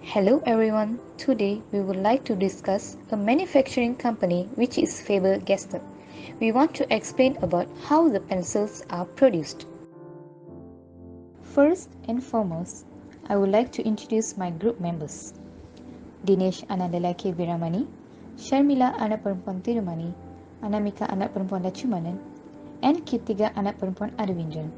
Hello everyone. Today we would like to discuss a manufacturing company which is Faber-Castell. We want to explain about how the pencils are produced. First and foremost, I would like to introduce my group members. Dinesh anak lelaki Viramani, Sharmila anak perempuan Tirumani, Anamika anak perempuan Lachumanan, and Kirtiga anak perempuan Arvindran.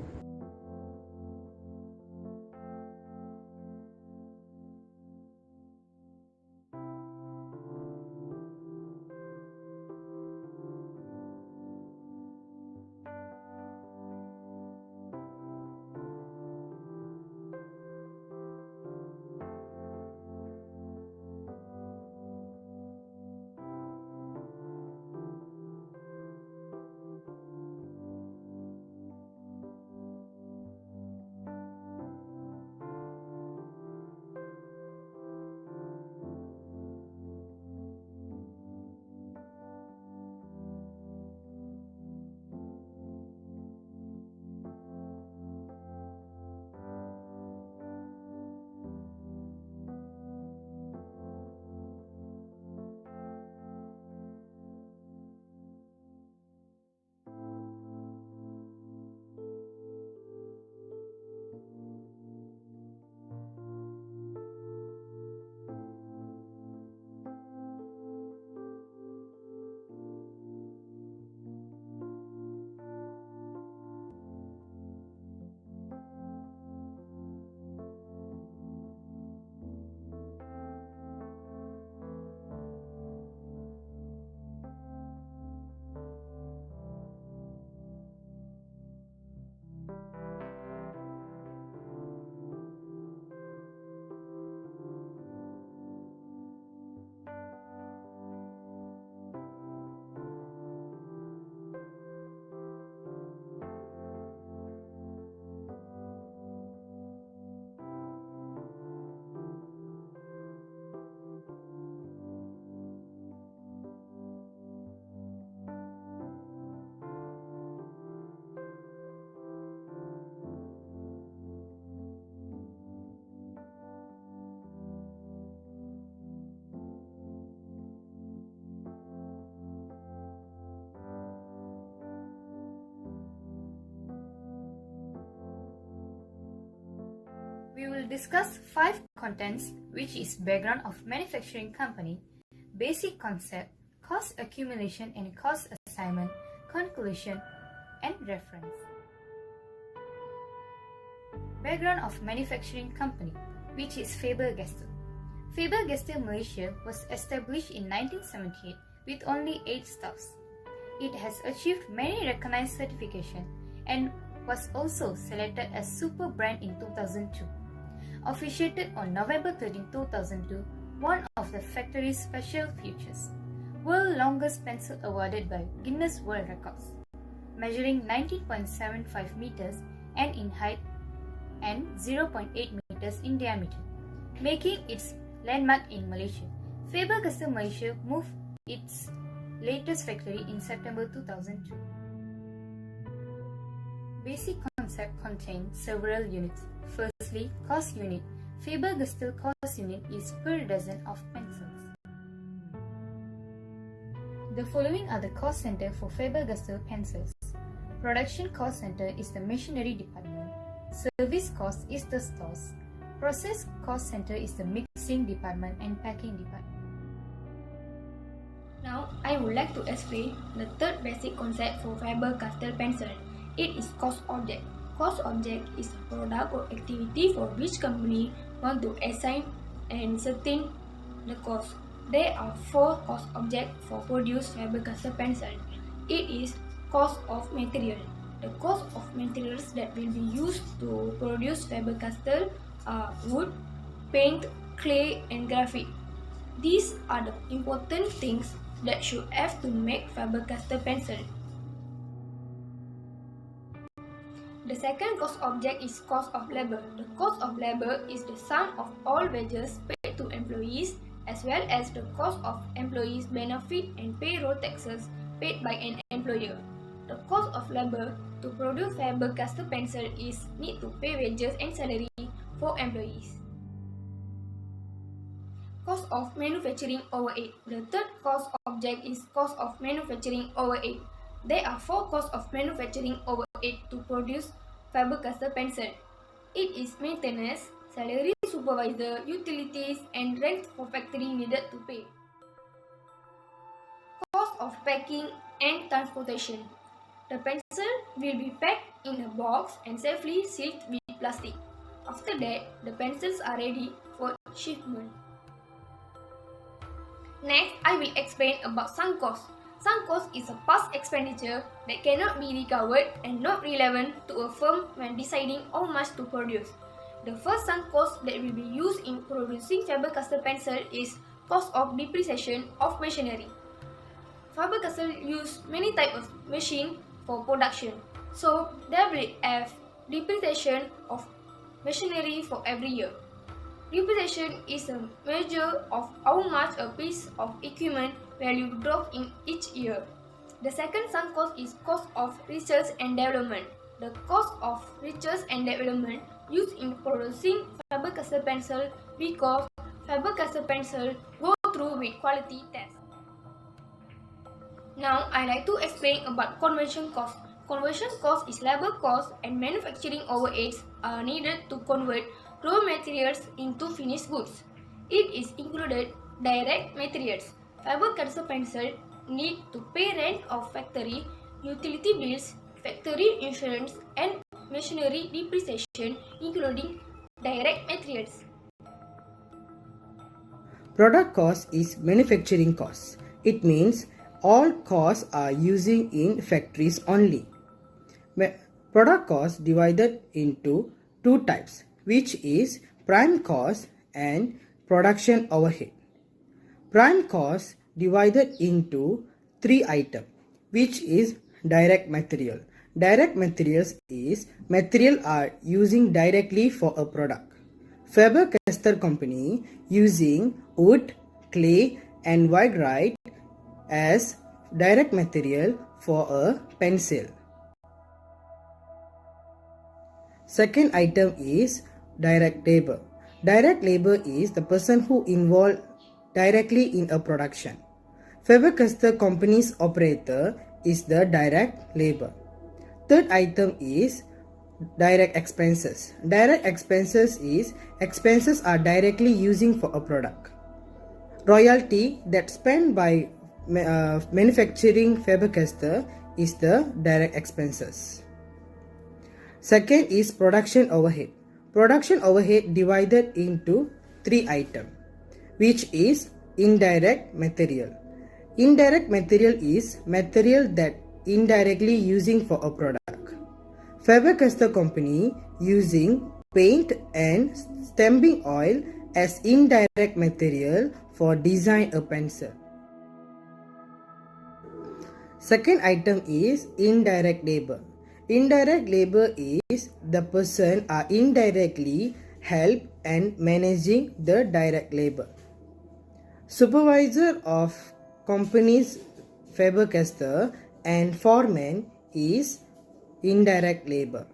We will discuss 5 contents, which is background of manufacturing company, basic concept, cost accumulation and cost assignment, conclusion, and reference. Background of manufacturing company, which is Faber-Castell. Faber-Castell Malaysia was established in 1978 with only 8 staffs. It has achieved many recognized certifications and was also selected as Super Brand in 2002. Officiated on November 13, 2002, one of the factory's special features. World Longest Pencil awarded by Guinness World Records, measuring 19.75 meters and in height and 0.8 meters in diameter, making its landmark in Malaysia. Faber-Castell Malaysia moved its latest factory in September 2002. Basic concept contains several units. Firstly, cost unit. Faber-Castell cost unit is per dozen of pencils. The following are the cost center for Faber-Castell pencils. Production cost center is the machinery department. Service cost is the stores. Process cost center is the mixing department and packing department. Now, I would like to explain the third basic concept for Faber-Castell pencil. It is cost object. Cost object is a product or activity for which company want to assign and certain the cost. There are 4 cost objects for produce Faber-Castell pencil. It is cost of material. The cost of materials that will be used to produce Faber-Castell are wood, paint, clay, and graphite. These are the important things that should have to make Faber-Castell pencil. The second cost object is cost of labor. The cost of labor is the sum of all wages paid to employees as well as the cost of employees' benefit and payroll taxes paid by an employer. The cost of labor to produce Faber-Castell pencil is need to pay wages and salary for employees. Cost of manufacturing overhead. The third cost object is cost of manufacturing overhead. There are 4 costs of manufacturing overhead to produce Faber-Castell pencil. It is maintenance, salary supervisor, utilities, and rent for factory needed to pay. Cost of packing and transportation. The pencil will be packed in a box and safely sealed with plastic. After that, the pencils are ready for shipment. Next, I will explain about sunk cost. Sunk cost is a past expenditure that cannot be recovered and not relevant to a firm when deciding how much to produce. The first sunk cost that will be used in producing Faber-Castell pencil is cost of depreciation of machinery. Faber-Castell use many types of machine for production, so they will have depreciation of machinery for every year. Depreciation is a measure of how much a piece of equipment value drops in each year. The second sunk cost is cost of research and development. The cost of research and development used in producing Faber-Castell pencil because Faber-Castell pencil go through with quality tests. Now I like to explain about conversion cost. Conversion cost is labor cost and manufacturing overheads are needed to convert raw materials into finished goods. It is included direct materials. Faber-Castell pencil need to pay rent of factory, utility bills, factory insurance, and machinery depreciation, including direct materials. Product cost is manufacturing cost. It means all costs are using in factories only. Product cost divided into 2 types, which is prime cost and production overhead. Prime cost divided into 3 items, which is direct material. Direct materials is material are using directly for a product. Faber-Castell company using wood, clay and white as direct material for a pencil. Second item is direct labor. Direct labor is the person who involved directly in a production. Faber-Castell company's operator is the direct labor. Third item is direct expenses. Direct expenses is expenses are directly using for a product. Royalty that spent by manufacturing Faber-Castell is the direct expenses. Second is production overhead. Production overhead divided into 3 items, which is indirect material. Indirect material is material that indirectly using for a product. Faber-Castell company using paint and stamping oil as indirect material for design a pencil. Second item is indirect labor. Indirect labor is the person are indirectly help and managing the direct labor. Supervisor of company's Faber-Castell and foreman is indirect labor.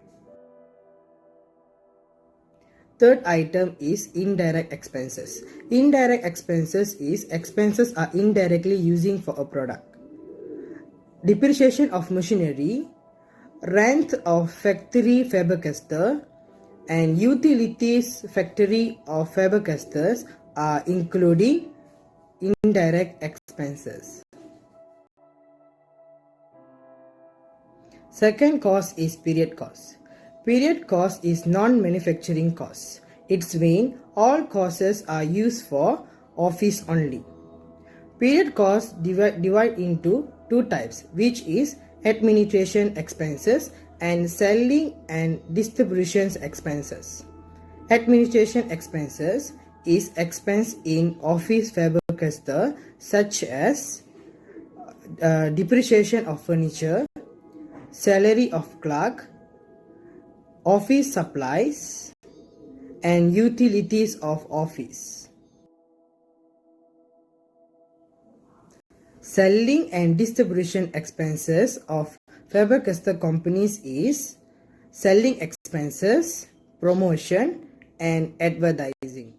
Third item is indirect expenses. Indirect expenses is expenses are indirectly using for a product. Depreciation of machinery, rent of factory Faber-Castell, and utilities factory of Faber-Castell are including indirect expenses. Second cost is period cost. Period cost is non-manufacturing cost. It's when all costs are used for office only. Period cost divide into 2 types, which is administration expenses and selling and distribution expenses. Administration expenses is expense in office Faber-Castell such as depreciation of furniture, salary of clerk, office supplies, and utilities of office. Selling and distribution expenses of Faber-Castell companies is selling expenses, promotion, and advertising.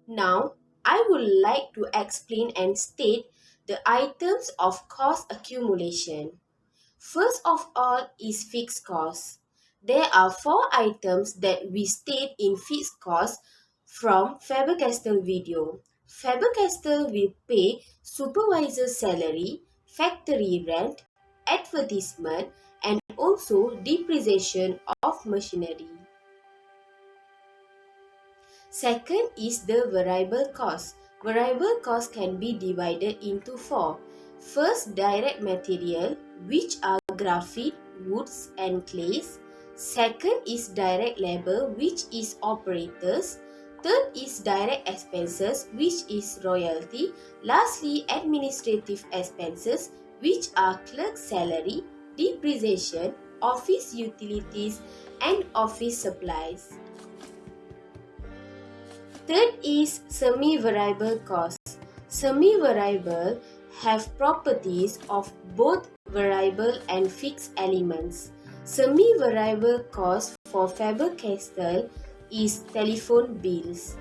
Now, I would like to explain and state the items of cost accumulation. First of all is fixed costs. There are 4 items that we state in fixed costs from Faber-Castell video. Faber-Castell will pay supervisor salary, factory rent, advertisement, and also depreciation of machinery. Second is the variable cost. Variable cost can be divided into 4. First, direct material, which are graphite, woods and clays. Second is direct labor, which is operators. Third is direct expenses, which is royalty. Lastly, administrative expenses, which are clerk salary, depreciation, office utilities and office supplies. Third is semi-variable costs. Semi-variable have properties of both variable and fixed elements. Semi-variable cost for Faber-Castell is telephone bills.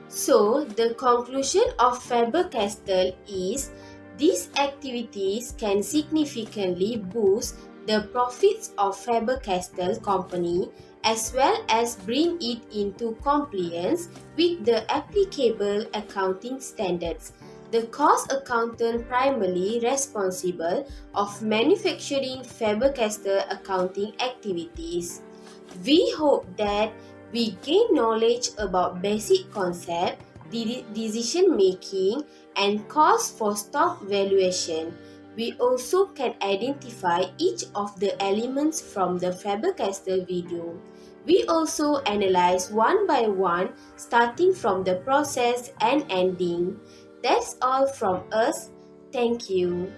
So, the conclusion of Faber-Castell is these activities can significantly boost the profits of Faber-Castell company as well as bring it into compliance with the applicable accounting standards. The cost accountant primarily responsible of manufacturing Faber-Castell accounting activities. We hope that we gain knowledge about basic concept, decision making, and cost for stock valuation. We also can identify each of the elements from the Faber-Castell video. We also analyze one by one, starting from the process and ending. That's all from us. Thank you.